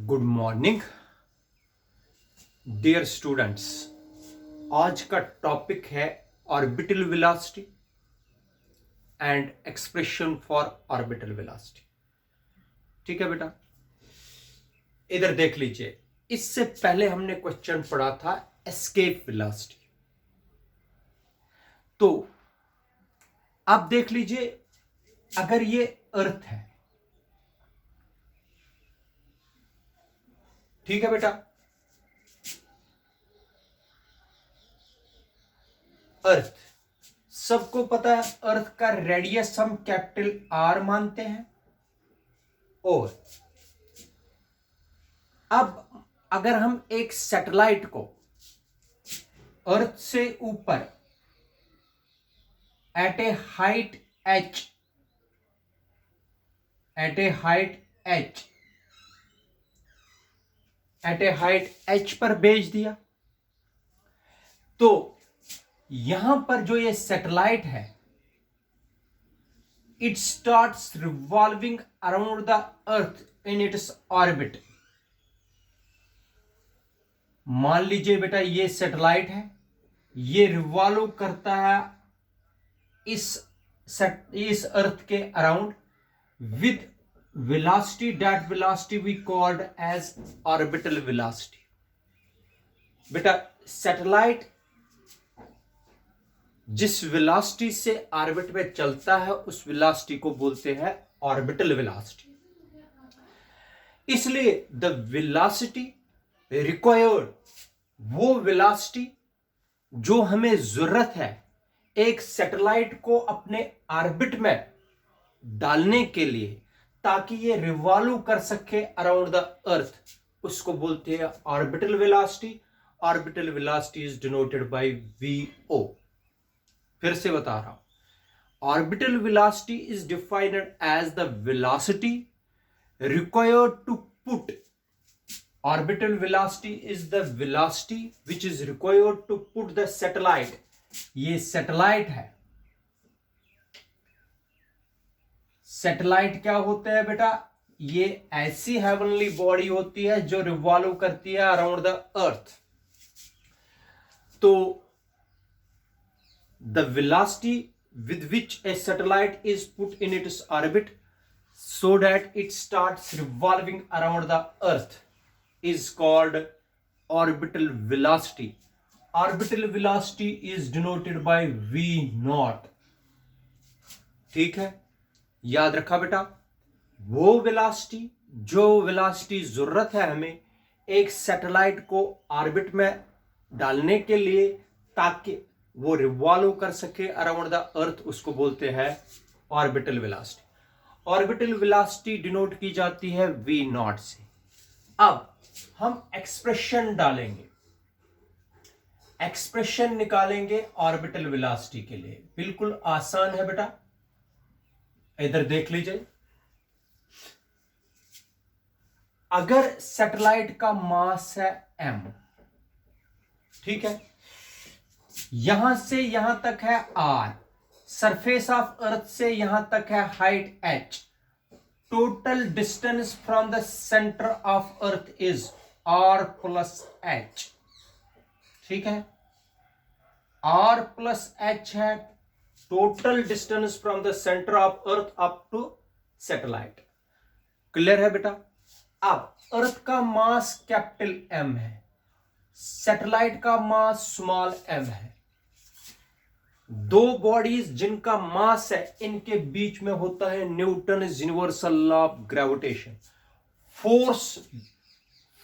Good morning dear students. आज का topic है orbital velocity and expression for orbital velocity. ठीक है बेटा, इधर देख लीजिए। इससे पहले हमने क्वेश्चन पढ़ा था एस्केप वेलोसिटी। तो आप देख लीजिए, अगर ये अर्थ है, ठीक है बेटा, अर्थ सबको पता है, अर्थ का रेडियस हम कैपिटल आर मानते हैं। और अब अगर हम एक सैटेलाइट को अर्थ से ऊपर एट ए हाइट h पर भेज दिया, तो यहां पर जो ये सैटेलाइट है, it starts revolving around the earth in its orbit. मान लीजिए बेटा, ये सैटेलाइट है, ये रिवॉल्व करता है इस अर्थ के around with velocity, that velocity we called as orbital velocity. बेटा, सैटेलाइट जिस वेलोसिटी से ऑर्बिट में चलता है उस वेलोसिटी को बोलते हैं ऑर्बिटल वेलोसिटी। इसलिए द वेलोसिटी रिक्वायर्ड, वो वेलोसिटी जो हमें जरूरत है एक सैटेलाइट को अपने ऑर्बिट में डालने के लिए, ताकि ये रिवॉल्व कर सके अराउंड द अर्थ, उसको बोलते हैं orbital velocity. Orbital velocity is denoted by VO. फिर से बता रहा हूं, orbital velocity is defined as the velocity required to put, orbital velocity is the velocity which is required to put the satellite, ये satellite है। Satellite क्या होता है बेटा? ये ऐसी हेवनली बॉडी होती है जो रिवॉल्व करती है अराउंड द अर्थ। तो the velocity with which a satellite is put in its orbit so that it starts revolving around the earth is called orbital velocity. Orbital velocity is denoted by v naught। ठीक है, याद रखा बेटा। वो velocity, जो velocity जरूरत है हमें एक सैटेलाइट को ऑर्बिट में डालने के लिए ताकि वो रिवॉल्व कर सके अराउंड द अर्थ, उसको बोलते हैं orbital velocity. Orbital velocity denote की जाती है v नॉट से। अब हम एक्सप्रेशन डालेंगे, एक्सप्रेशन निकालेंगे ऑर्बिटल वेलोसिटी के लिए। बिल्कुल आसान है बेटा, इधर देख लीजिए। अगर सैटेलाइट का मास है m, ठीक है, यहां से यहां तक है r, सरफेस ऑफ अर्थ से यहां तक है height h, total distance from the centre of earth is r plus h। ठीक है, r प्लस h है total distance from the centre of earth up to satellite. Clear है बेटा? अब अर्थ का मास कैपिटल m है, satellite का mass small m है। दो बॉडीज जिनका मास है, इनके बीच में होता है Newton universal law of gravitation.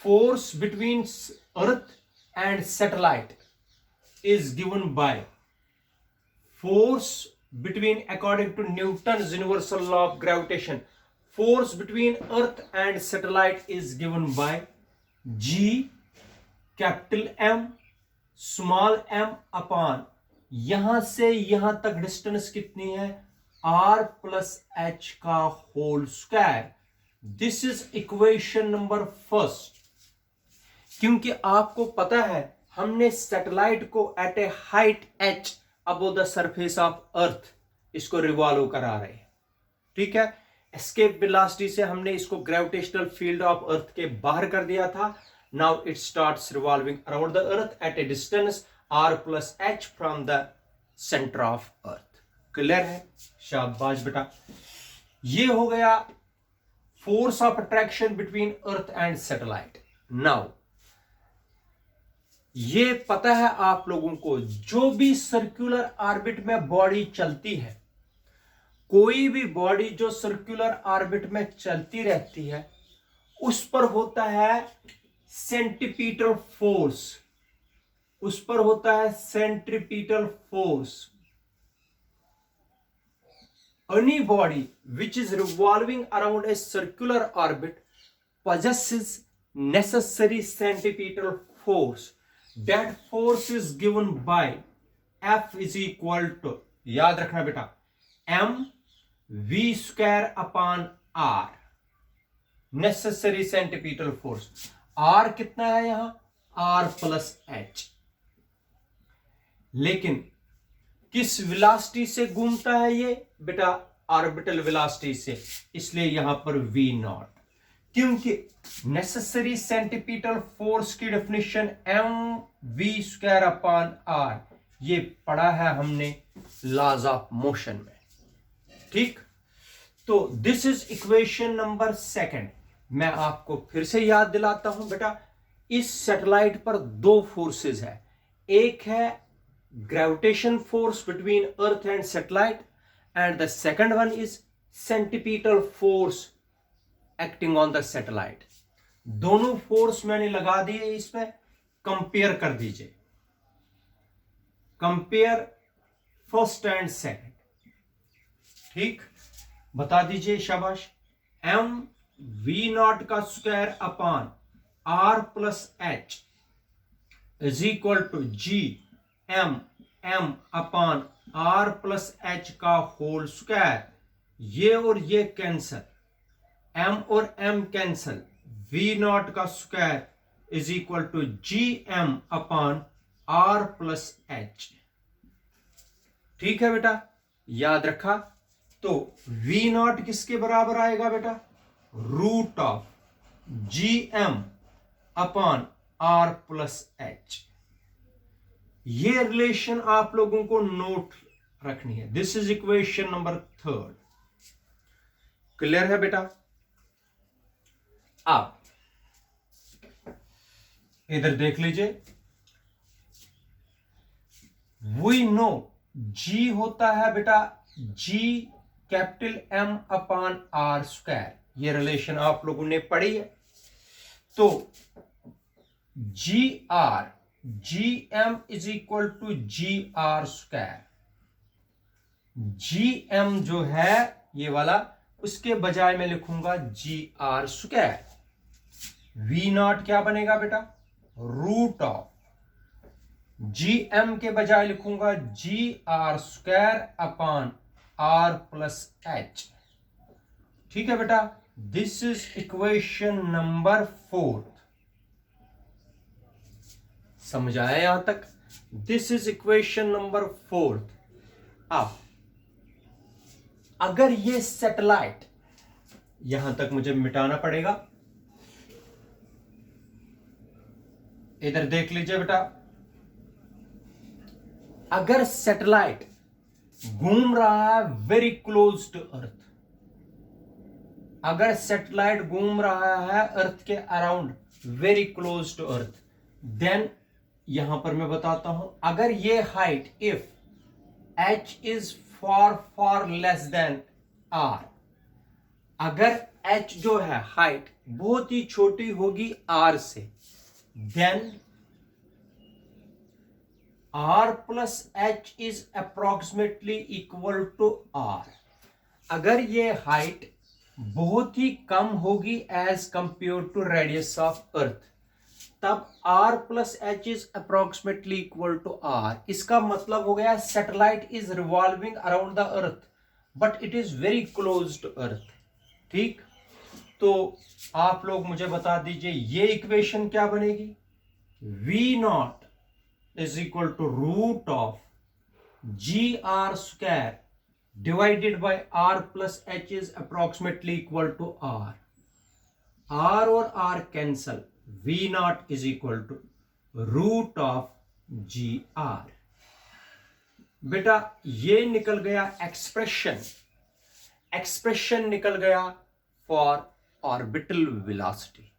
Force between earth and satellite is given by, force between, according to Newton universal law of gravitation, force between earth and satellite is given by g capital M small m upon, यहां से यहां तक distance कितनी है? r plus h का whole square. This is equation number first. क्योंकि आपको पता है हमने सैटेलाइट को at a height h above the surface of earth इसको रिवॉल्व करा रहे हैं। ठीक है, एस्केप वेलोसिटी से हमने इसको ग्रेविटेशनल फील्ड ऑफ अर्थ के बाहर कर दिया था. Now it starts revolving around the earth at A distance r plus H from the centre of earth. Clear है? शाबाश बेटा. ये हो गया force of attraction between earth and satellite. Now ये पता है आप लोगों को, जो भी सर्कुलर ऑर्बिट में बॉडी चलती है, कोई भी बॉडी जो सर्कुलर ऑर्बिट में चलती रहती है, उस पर होता है सेंट्रीपिटल फोर्स. उस पर होता है centripetal force. Any body which is revolving around a circular orbit possesses necessary centripetal force. That force is given by F is equal to, याद रखना बेटा, m v square upon r. Necessary centripetal force. r कितना है यहां? r plus h. लेकिन किस velocity से घूमता है ये बेटा? ऑर्बिटल वेलोसिटी से. इसलिए यहां पर v नॉट, क्योंकि नेसेसरी सेंट्रीपिटल फोर्स की definition m v square upon r, ये पढ़ा है हमने लॉज ऑफ मोशन में. ठीक, तो this is equation number second. मैं आपको फिर से याद दिलाता हूं बेटा, इस सैटेलाइट पर दो फोर्सेस है. एक है gravitation force between earth and satellite, and the second one is centripetal force acting on the satellite. दोनों फोर्स मैंने लगा दिए इसमें. कंपेयर कर दीजिए, कंपेयर फर्स्ट एंड सेकंड. ठीक, बता दीजिए. शाबाश. m v नॉट का square upon r plus h is equal to g m upon r plus h का होल स्क्वायर. ये और ये कैंसल, m और m कैंसल. v नॉट का square is equal to G m upon r plus h. ठीक है बेटा, याद रखा. तो v नॉट किसके बराबर आएगा बेटा? Root of G m upon r plus h. ये रिलेशन आप लोगों को नोट रखनी है. This is equation number third. Clear है बेटा? आप इधर देख लीजिए. वी नो जी होता है बेटा g capital M upon r square. ये रिलेशन आप लोगों ने पढ़ी है. तो gm is equal to gr square. gm जो है ये वाला, उसके बजाय मैं लिखूंगा gr स्क्वायर. v नॉट क्या बनेगा बेटा? रूट ऑफ gm के बजाय लिखूंगा gr square upon r plus h. ठीक है बेटा, this is equation number fourth. समझ आया यहां तक? This is equation number fourth. अब अगर ये सैटेलाइट, यहां तक मुझे मिटाना पड़ेगा. इधर देख लीजिए बेटा, अगर सैटेलाइट घूम रहा है वेरी क्लोज टू अर्थ, अगर सैटेलाइट घूम रहा है अर्थ के around very close to earth, then यहां पर मैं बताता हूं, अगर ये height if h is far less than r, अगर h जो है हाइट बहुत ही छोटी होगी r से, then r plus h is approximately equal to r. अगर ये हाइट बहुत ही कम होगी as compared to radius of earth, तब r plus H is approximately equal to r. इसका मतलब हो गया satellite is revolving around the earth but it is very close to earth. ठीक, तो आप लोग मुझे बता दीजिए ये इक्वेशन क्या बनेगी? v नॉट is equal to root of G R square divided by r plus h is approximately equal to r. r और r cancel, v naught is equal to root of gr. बेटा ये निकल गया expression निकल गया for orbital velocity.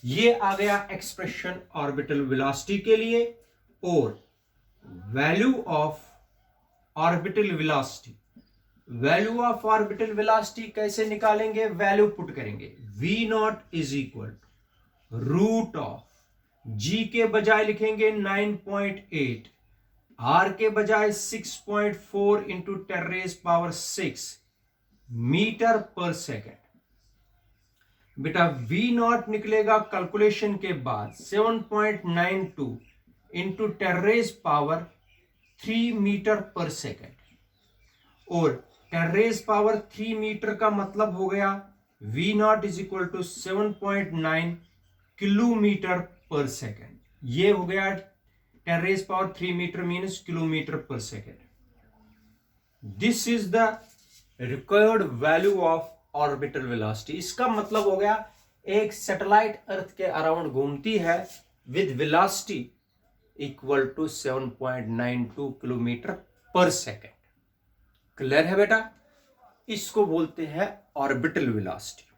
ये आ गया expression orbital velocity के लिए. और value of orbital velocity, value of orbital velocity कैसे निकालेंगे? वैल्यू पुट करेंगे. v नॉट is equal to root of g के बजाय लिखेंगे 9.8, r के बजाय 6.4 इंटू 10⁻⁶ मीटर पर सेकेंड. बेटा v नॉट निकलेगा कैलकुलेशन के बाद 7.92 इंटू 10⁻³ मीटर पर सेकेंड. और 10⁻³ मीटर का मतलब हो गया v नॉट is equal to 7.9 kilometre per second. ये हो गया 10⁻³ metre means kilometre per second. This is the required value of orbital velocity. इसका मतलब हो गया एक सैटेलाइट अर्थ के अराउंड घूमती है with velocity equal to 7.92 kilometre per second. Clear है बेटा? इसको बोलते हैं ऑर्बिटल वेलोसिटी.